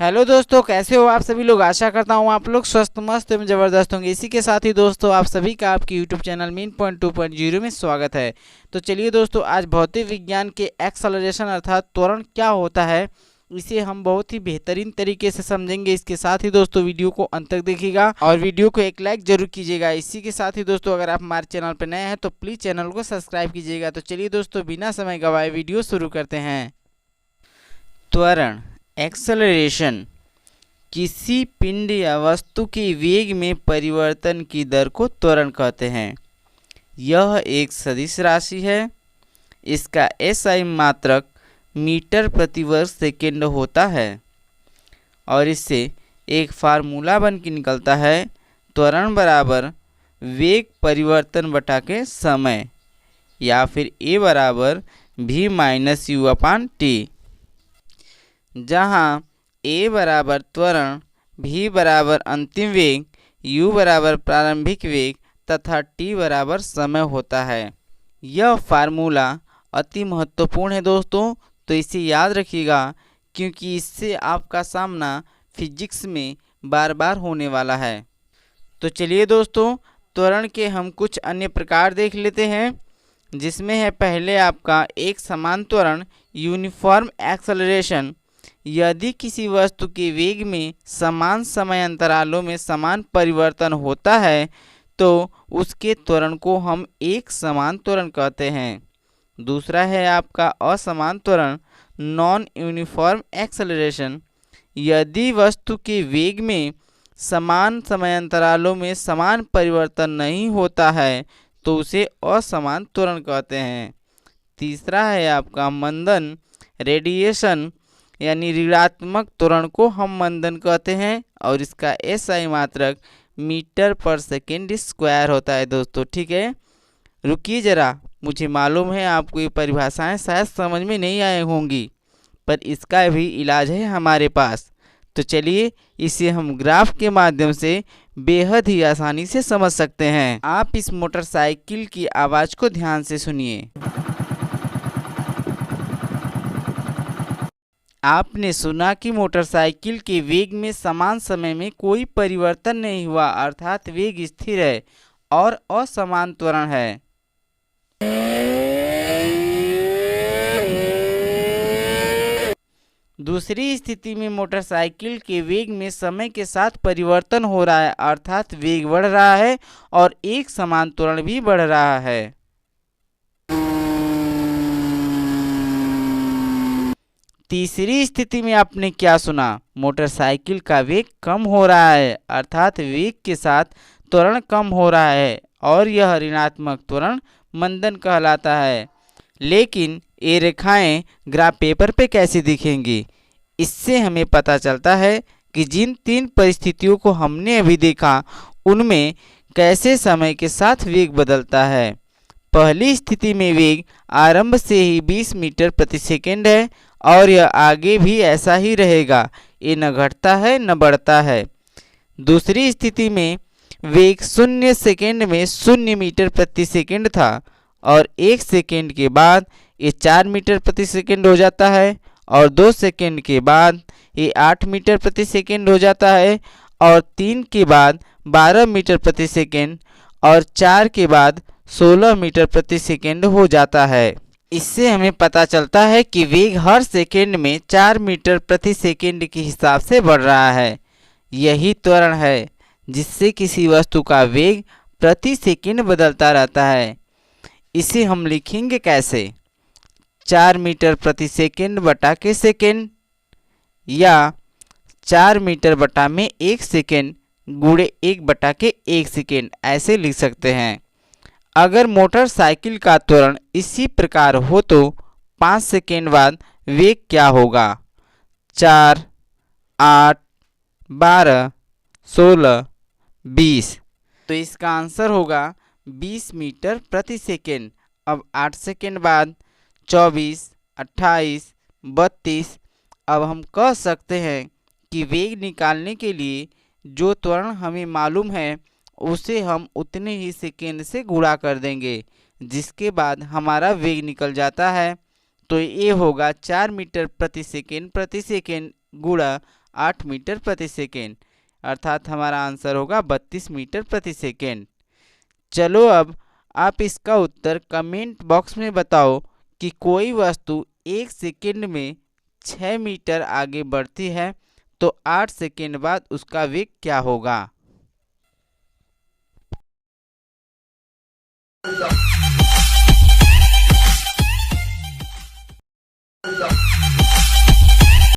Hello दोस्तों, कैसे हो आप सभी लोग। आशा करता हूँ आप लोग स्वस्थ मस्त एवं जबरदस्त होंगे। इसी के साथ ही दोस्तों आप सभी का आपके यूट्यूब चैनल मीन पॉइंट 2.0 में स्वागत है। तो चलिए दोस्तों, आज भौतिक विज्ञान के एक्सेलरेशन अर्थात त्वरण क्या होता है, इसे हम बहुत ही बेहतरीन तरीके से समझेंगे। इसके साथ ही दोस्तों वीडियो को अंत तक देखिएगा और वीडियो को एक लाइक जरूर कीजिएगा। इसी के साथ ही दोस्तों अगर आप हमारे चैनल पर नए हैं तो प्लीज़ चैनल को सब्सक्राइब कीजिएगा। तो चलिए दोस्तों बिना समय गवाए वीडियो शुरू करते हैं। त्वरण एक्सेलरेशन किसी पिंड या वस्तु के वेग में परिवर्तन की दर को त्वरण कहते हैं। यह एक सदिश राशि है। इसका एसआई मात्रक मीटर प्रति वर्ग सेकेंड होता है और इससे एक फार्मूला बन के निकलता है, त्वरण बराबर वेग परिवर्तन बटा के समय, या फिर ए बराबर v minus you upon T, जहाँ ए बराबर त्वरण, v बराबर अंतिम वेग, u बराबर प्रारंभिक वेग तथा t बराबर समय होता है। यह फार्मूला अति महत्वपूर्ण है दोस्तों, तो इसे याद रखिएगा क्योंकि इससे आपका सामना फिजिक्स में बार बार होने वाला है। तो चलिए दोस्तों त्वरण के हम कुछ अन्य प्रकार देख लेते हैं, जिसमें है पहले आपका एक समान त्वरण यूनिफॉर्म एक्सेलरेशन। यदि किसी वस्तु के वेग में समान समय अंतरालों में समान परिवर्तन होता है तो उसके त्वरण को हम एक समान त्वरण कहते हैं। दूसरा है आपका असमान त्वरण नॉन यूनिफॉर्म एक्सेलरेशन। यदि वस्तु के वेग में समान समय अंतरालों में समान परिवर्तन नहीं होता है तो उसे असमान त्वरण कहते हैं। तीसरा है आपका मंदन रेडिएशन, यानी ऋणात्मक त्वरण को हम मंदन कहते हैं और इसका एसआई मात्रक मीटर पर सेकेंड स्क्वायर होता है दोस्तों। ठीक है, रुकिए ज़रा, मुझे मालूम है आपको ये परिभाषाएं शायद समझ में नहीं आए होंगी, पर इसका भी इलाज है हमारे पास। तो चलिए इसे हम ग्राफ के माध्यम से बेहद ही आसानी से समझ सकते हैं। आप इस मोटरसाइकिल की आवाज़ को ध्यान से सुनिए। आपने सुना कि मोटरसाइकिल के वेग में समान समय में कोई परिवर्तन नहीं हुआ, अर्थात वेग स्थिर है और असमान त्वरण है। दूसरी स्थिति में मोटरसाइकिल के वेग में समय के साथ परिवर्तन हो रहा है, अर्थात वेग बढ़ रहा है और एक समान त्वरण भी बढ़ रहा है। तीसरी स्थिति में आपने क्या सुना, मोटरसाइकिल का वेग कम हो रहा है, अर्थात वेग के साथ त्वरण कम हो रहा है और यह ऋणात्मक त्वरण मंदन कहलाता है। लेकिन ये रेखाएं ग्राफ पेपर पे कैसी दिखेंगी, इससे हमें पता चलता है कि जिन तीन परिस्थितियों को हमने अभी देखा उनमें कैसे समय के साथ वेग बदलता है। पहली स्थिति में वेग आरंभ से ही 20 मीटर प्रति सेकेंड है और यह आगे भी ऐसा ही रहेगा, ये न घटता है न बढ़ता है। दूसरी स्थिति में वेग 0 सेकेंड में 0 मीटर प्रति सेकेंड था और 1 सेकेंड के बाद ये 4 मीटर प्रति सेकेंड हो जाता है और 2 सेकेंड के बाद ये 8 मीटर प्रति सेकेंड हो जाता है और 3 के बाद 12 मीटर प्रति सेकेंड और 4 के बाद 16 मीटर प्रति सेकेंड हो जाता है। इससे हमें पता चलता है कि वेग हर सेकेंड में 4 मीटर प्रति सेकेंड के हिसाब से बढ़ रहा है। यही त्वरण है जिससे किसी वस्तु का वेग प्रति सेकेंड बदलता रहता है। इसे हम लिखेंगे कैसे, 4 मीटर प्रति सेकेंड बटा के सेकेंड, या 4 मीटर बटा में 1 सेकेंड गुणे 1 बटा के 1 सेकेंड, ऐसे लिख सकते हैं। अगर मोटरसाइकिल का त्वरण इसी प्रकार हो तो 5 सेकेंड बाद वेग क्या होगा, 4, 8, 12, 16, 20। तो इसका आंसर होगा 20 मीटर प्रति सेकेंड। अब 8 सेकेंड बाद 24, 28, 32। अब हम कह सकते हैं कि वेग निकालने के लिए जो त्वरण हमें मालूम है उसे हम उतने ही सेकेंड से गुणा कर देंगे, जिसके बाद हमारा वेग निकल जाता है। तो ये होगा 4 मीटर प्रति सेकेंड गुणा 8 मीटर प्रति सेकेंड, अर्थात हमारा आंसर होगा 32 मीटर प्रति सेकेंड। चलो अब आप इसका उत्तर कमेंट बॉक्स में बताओ कि कोई वस्तु 1 सेकेंड में 6 मीटर आगे बढ़ती है तो 8 सेकेंड बाद उसका वेग क्या होगा।